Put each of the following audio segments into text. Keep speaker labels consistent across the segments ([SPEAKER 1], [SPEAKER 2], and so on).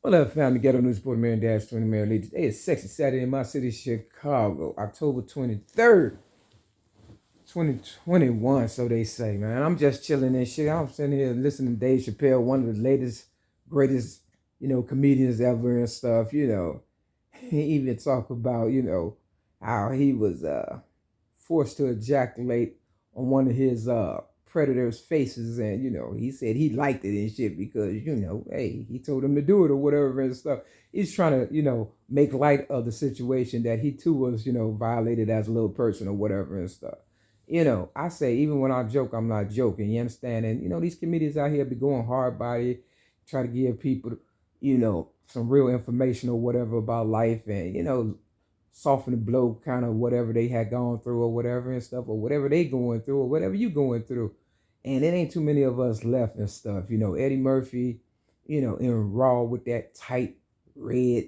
[SPEAKER 1] Well, up, family, Ghetto News Report, Mary Dash, 20 Mary Lee. Today is Sexy Saturday in my city, Chicago, October 23rd, 2021, so they say, man. I'm just chilling and shit. I'm sitting here listening to Dave Chappelle, one of the latest, greatest, comedians ever and stuff, He even talk about, how he was forced to ejaculate on one of his predators' faces, and he said he liked it and shit because hey, he told him to do it or whatever and stuff. He's trying to make light of the situation that he too was violated as a little person or whatever and stuff. I say even when I joke, I'm not joking. You understand? And these comedians out here be going hard body, try to give people some real information or whatever about life, and soften the blow kind of whatever they had gone through or whatever and stuff, or whatever they going through or whatever you going through. And it ain't too many of us left and stuff. Eddie Murphy, in Raw with that tight red,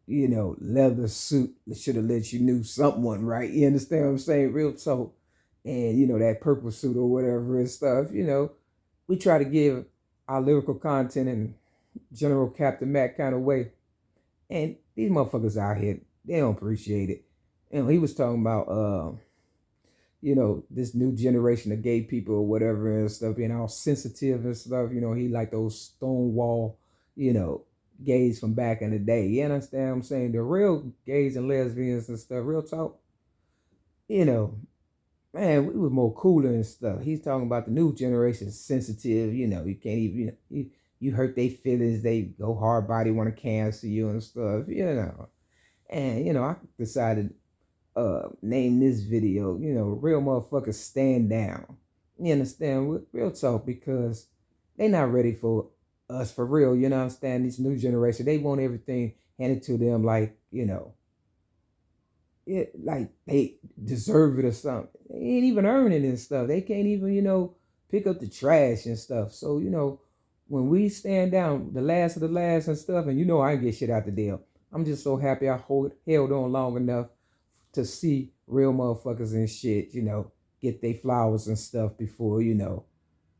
[SPEAKER 1] leather suit that should have let you knew someone, right? You understand what I'm saying? Real talk. And, that purple suit or whatever and stuff, we try to give our lyrical content in General Captain Mac kind of way. And these motherfuckers out here, they don't appreciate it. And he was talking about, this new generation of gay people or whatever and stuff being all sensitive and stuff. He like those Stonewall, gays from back in the day. You understand what I'm saying? The real gays and lesbians and stuff, real talk, man, we was more cooler and stuff. He's talking about the new generation sensitive, you can't even, you hurt their feelings, they go hard body, want to cancel you and stuff, And, I decided name this video, real motherfuckers stand down. You understand? Real talk, because they not ready for us for real. You understand? This new generation, they want everything handed to them like, like they deserve it or something. They ain't even earning it and stuff. They can't even, pick up the trash and stuff. So, when we stand down, the last of the last and stuff, and I ain't get shit out the deal. I'm just so happy I held on long enough to see real motherfuckers and shit, get their flowers and stuff before,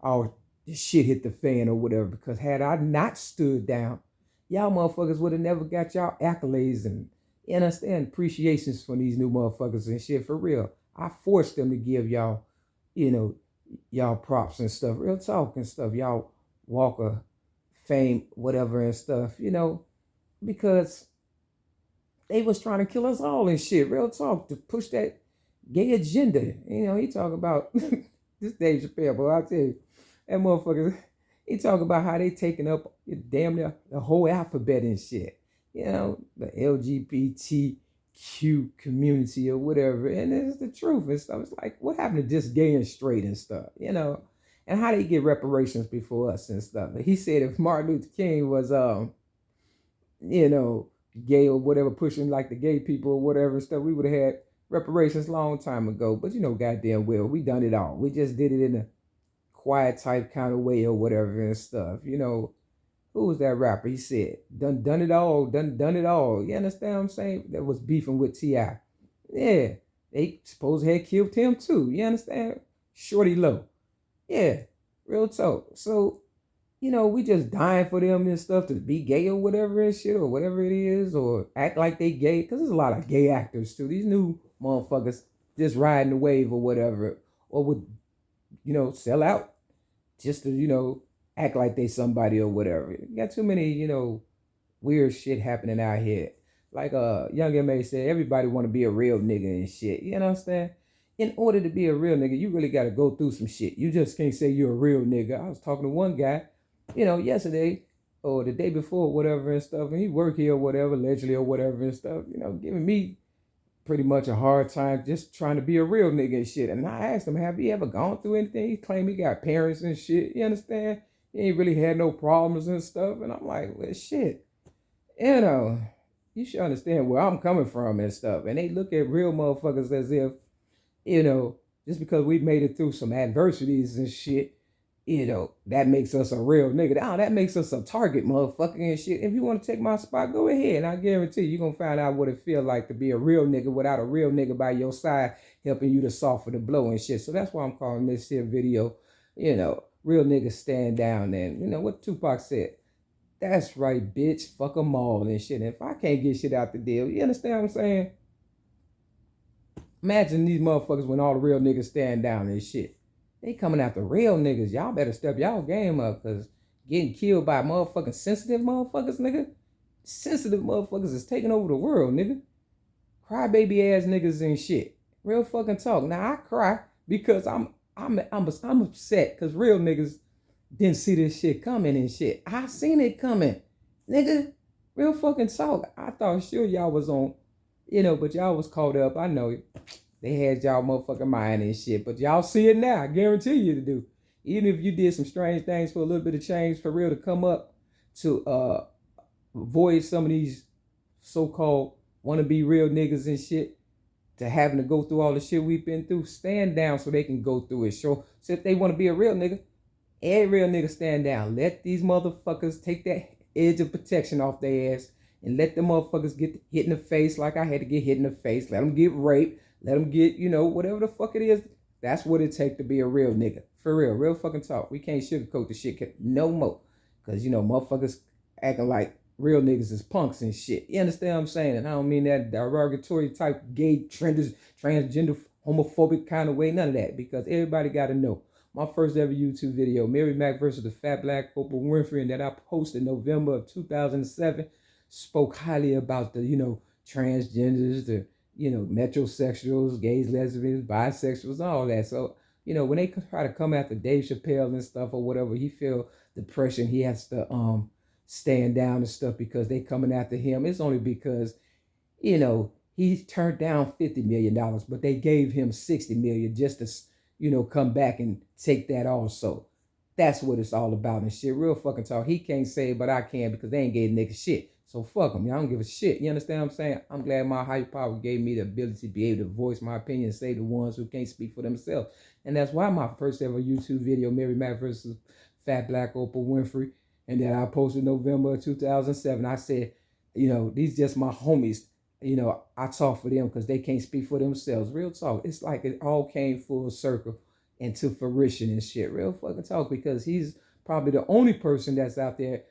[SPEAKER 1] all the shit hit the fan or whatever. Because had I not stood down, y'all motherfuckers would have never got y'all accolades and understand appreciations from these new motherfuckers and shit for real. I forced them to give y'all, y'all props and stuff, real talk and stuff, y'all walk of fame, whatever and stuff, because they was trying to kill us all and shit, real talk, to push that gay agenda. He talk about this Dave Chappelle, but I'll tell you, that motherfucker, he talk about how they taking up damn near the whole alphabet and shit. The LGBTQ community or whatever. And it's the truth and stuff. It's like, what happened to just gay and straight and stuff, And how they get reparations before us and stuff. He said if Martin Luther King was, gay or whatever, pushing like the gay people or whatever and stuff, we would have had reparations a long time ago. But goddamn well, we done it all. We just did it in a quiet type kind of way or whatever and stuff. Who was that rapper? He said, done it all, done it all. You understand what I'm saying? That was beefing with T.I. Yeah, they supposed to have killed him too. You understand? Shorty Low. Yeah, real talk. So, we just dying for them and stuff to be gay or whatever and shit or whatever it is, or act like they gay. Because there's a lot of gay actors too. These new motherfuckers just riding the wave or whatever, or would, sell out just to, act like they somebody or whatever. You got too many, weird shit happening out here. Like Young M.A. said, everybody want to be a real nigga and shit. You know what I'm saying? In order to be a real nigga, you really got to go through some shit. You just can't say you're a real nigga. I was talking to one guy, yesterday or the day before, whatever and stuff, and he worked here or whatever, allegedly or whatever and stuff, giving me pretty much a hard time just trying to be a real nigga and shit. And I asked him, have you ever gone through anything? He claimed he got parents and shit. You understand? He ain't really had no problems and stuff. And I'm like, well, shit. You should understand where I'm coming from and stuff. And they look at real motherfuckers as if, just because we made it through some adversities and shit, that makes us a real nigga. That makes us a target motherfucker and shit. If you want to take my spot, go ahead. And I guarantee you're going to find out what it feel like to be a real nigga without a real nigga by your side helping you to soften the blow and shit. So that's why I'm calling this here video, real niggas stand down. And what Tupac said, That's right, bitch. Fuck them all and shit. And if I can't get shit out the deal, you understand what I'm saying? Imagine these motherfuckers when all the real niggas stand down and shit. They coming after real niggas. Y'all better step y'all game up, cause getting killed by motherfucking sensitive motherfuckers, nigga. Sensitive motherfuckers is taking over the world, nigga. Crybaby ass niggas and shit. Real fucking talk. Now I cry because I'm upset because real niggas didn't see this shit coming and shit. I seen it coming, nigga. Real fucking talk. I thought sure y'all was on, but y'all was caught up. I know they had y'all motherfucking mind and shit, but y'all see it now. I guarantee you to do. Even if you did some strange things for a little bit of change for real to come up to avoid some of these so-called wannabe real niggas and shit, to having to go through all the shit we've been through, stand down so they can go through it. So if they want to be a real nigga, every real nigga stand down. Let these motherfuckers take that edge of protection off their ass and let the motherfuckers get hit in the face like I had to get hit in the face. Let them get raped. Let them get, whatever the fuck it is. That's what it takes to be a real nigga. For real fucking talk. We can't sugarcoat the shit no more. Because, motherfuckers acting like real niggas is punks and shit. You understand what I'm saying? And I don't mean that derogatory type gay, transgender, homophobic kind of way. None of that. Because everybody got to know. My first ever YouTube video, Mary Mack versus the Fat Black Oprah Winfrey, and that I posted in November of 2007, spoke highly about the, transgenders, the, metrosexuals, gays, lesbians, bisexuals, all that. So, when they try to come after Dave Chappelle and stuff or whatever, he feel depression. He has to stand down and stuff because they coming after him. It's only because, he turned down $50 million, but they gave him $60 million just to, come back and take that also. That's what it's all about and shit. Real fucking talk. He can't say it, but I can because they ain't gave niggas shit. So fuck them. I don't give a shit. You understand what I'm saying? I'm glad my higher power gave me the ability to be able to voice my opinion and say the ones who can't speak for themselves. And that's why my first ever YouTube video, Mary Mack versus Fat Black Oprah Winfrey, and that I posted November of 2007. I said, these just my homies. I talk for them because they can't speak for themselves. Real talk. It's like it all came full circle into fruition and shit. Real fucking talk, because he's probably the only person that's out there,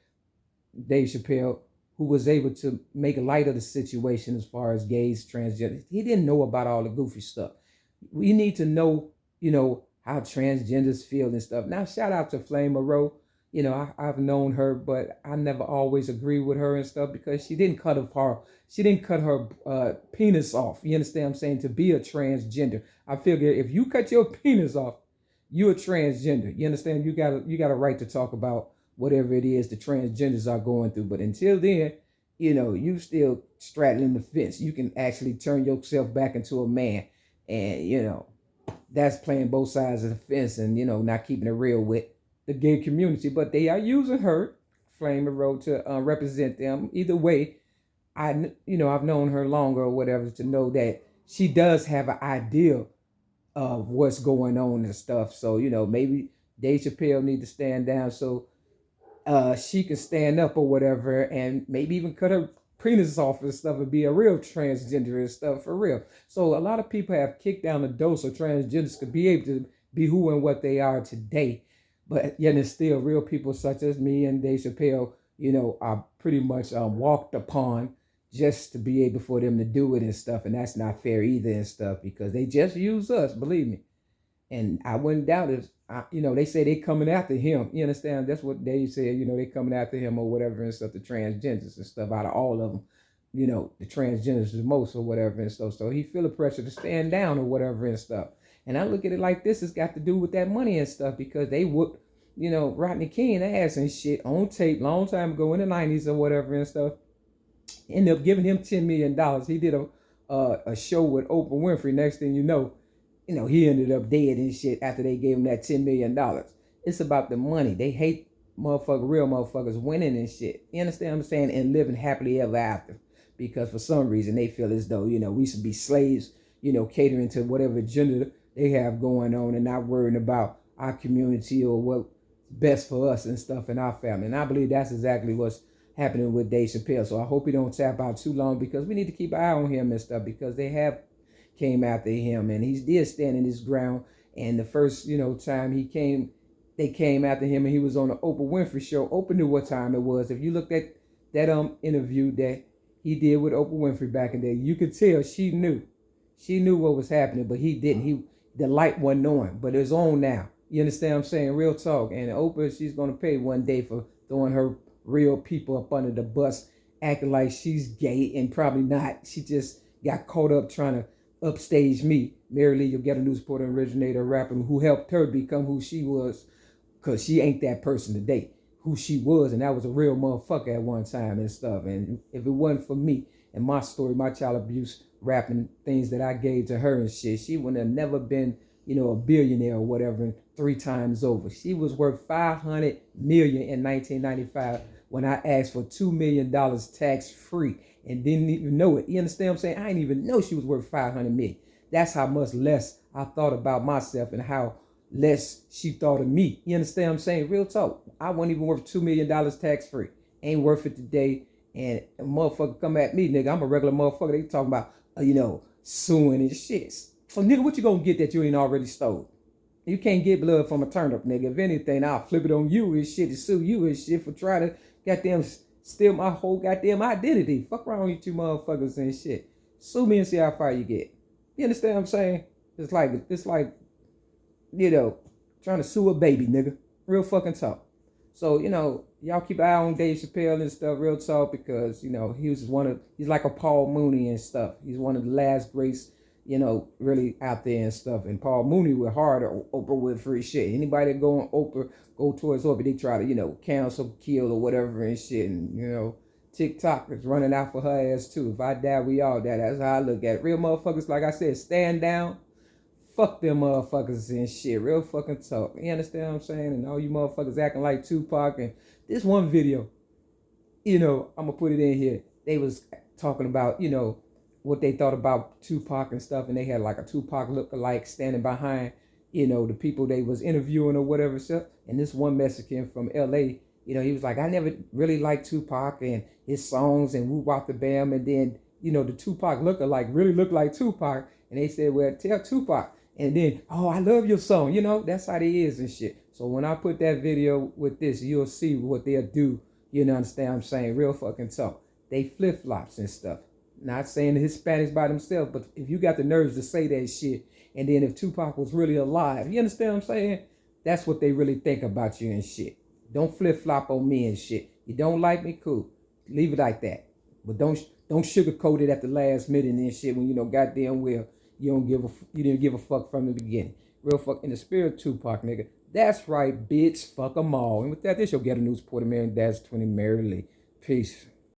[SPEAKER 1] Dave Chappelle, who was able to make light of the situation as far as gays, transgender. He didn't know about all the goofy stuff. We need to know, how transgenders feel and stuff. Now, shout out to Flame Monroe. I've known her, but I never always agree with her and stuff because she didn't cut her penis off. You understand what I'm saying? To be a transgender. I figure if you cut your penis off, you're a transgender. You understand? You got a right to talk about whatever it is the transgenders are going through. But until then, you still straddling the fence. You can actually turn yourself back into a man. And, that's playing both sides of the fence and, not keeping it real with the gay community. But they are using her, Flame Monroe, to represent them. Either way, I've known her longer or whatever to know that she does have an idea of what's going on and stuff. So, maybe Dave Chappelle need to stand down so she can stand up or whatever, and maybe even cut her penis off and stuff and be a real transgender and stuff for real. So a lot of people have kicked down the door so transgenders could be able to be who and what they are today. But yet it's still real people such as me and Dave Chappelle, are pretty much walked upon just to be able for them to do it and stuff. And that's not fair either and stuff because they just use us, believe me. And I wouldn't doubt it. They say they coming after him. You understand? That's what they said. They coming after him or whatever and stuff. The transgenders and stuff. Out of all of them, the transgenders the most or whatever and stuff. So he feel the pressure to stand down or whatever and stuff. And I look at it like this. It's got to do with that money and stuff because they whooped, Rodney King ass and shit on tape long time ago in the 90s or whatever and stuff. Ended up giving him $10 million. He did a show with Oprah Winfrey. Next thing you know, he ended up dead and shit after they gave him that $10 million. It's about the money. They hate real motherfuckers winning and shit. You understand what I'm saying? And living happily ever after. Because for some reason they feel as though, we should be slaves, catering to whatever agenda they have going on and not worrying about our community or what's best for us and stuff in our family. And I believe that's exactly what's happening with Dave Chappelle. So I hope he don't tap out too long because we need to keep an eye on him and stuff because they have came after him and he did stand in his ground. And the first, time he came they came after him and he was on the Oprah Winfrey show. Oprah knew what time it was. If you looked at that interview that he did with Oprah Winfrey back in the day, you could tell she knew. She knew what was happening, but he didn't. The light wasn't on, but it's on now. You understand what I'm saying? Real talk. And Oprah, she's gonna pay one day for throwing her real people up under the bus, acting like she's gay and probably not. She just got caught up trying to upstage me. Mary Lee, you'll get a Newsporter originator rapper who helped her become who she was, because she ain't that person today. Who she was, and that was a real motherfucker at one time and stuff. And if it wasn't for me and my story, my child abuse, rapping things that I gave to her and shit, she would have never been, a billionaire or whatever 3 times over. She was worth $500 million in 1995 when I asked for $2 million tax free and didn't even know it. You understand what I'm saying? I didn't even know she was worth $500 million. That's how much less I thought about myself and how less she thought of me. You understand what I'm saying? Real talk. I wasn't even worth $2 million tax free. Ain't worth it today. And a motherfucker come at me, nigga. I'm a regular motherfucker. They talking about, suing and shit. So, nigga, what you gonna get that you ain't already stole? You can't get blood from a turnip, nigga. If anything, I'll flip it on you and shit to sue you and shit for trying to goddamn steal my whole goddamn identity. Fuck around with you two motherfuckers and shit. Sue me and see how far you get. You understand what I'm saying? It's like, trying to sue a baby, nigga. Real fucking talk. So, y'all keep an eye on Dave Chappelle and stuff, real talk, because, he's like a Paul Mooney and stuff. He's one of the last greats, really out there and stuff. And Paul Mooney went hard on Oprah Winfrey shit. Anybody that go on Oprah, go towards Oprah, they try to, cancel, kill, or whatever and shit. And, TikTok is running out for her ass too. If I die, we all die. That's how I look at it. Real motherfuckers, like I said, stand down. Fuck them motherfuckers and shit. Real fucking talk. You understand what I'm saying? And all you motherfuckers acting like TUPAC. And this one video, I'm going to put it in here. They was talking about, what they thought about TUPAC and stuff. And they had like a TUPAC lookalike standing behind, the people they was interviewing or whatever stuff. And this one Mexican from LA, he was like, I never really liked TUPAC and his songs and Woo Wop the Bam. And then, the TUPAC lookalike really looked like TUPAC. And they said, well, tell TUPAC. And then, oh, I love your song. That's how they is and shit. So when I put that video with this, you'll see what they'll do. You understand what I'm saying? Real fucking talk. They flip-flops and stuff. Not saying the Hispanics by themselves, but if you got the nerves to say that shit, and then if TUPAC was really alive, you understand what I'm saying? That's what they really think about you and shit. Don't flip-flop on me and shit. You don't like me? Cool. Leave it like that. But don't sugarcoat it at the last minute and shit when goddamn well you didn't give a fuck from the beginning. Real fuck in the spirit of TUPAC, nigga. That's right, bitch. Fuck them all. And with that, this you'll get a Newsporter man. That's 20 Mary Lee. Peace.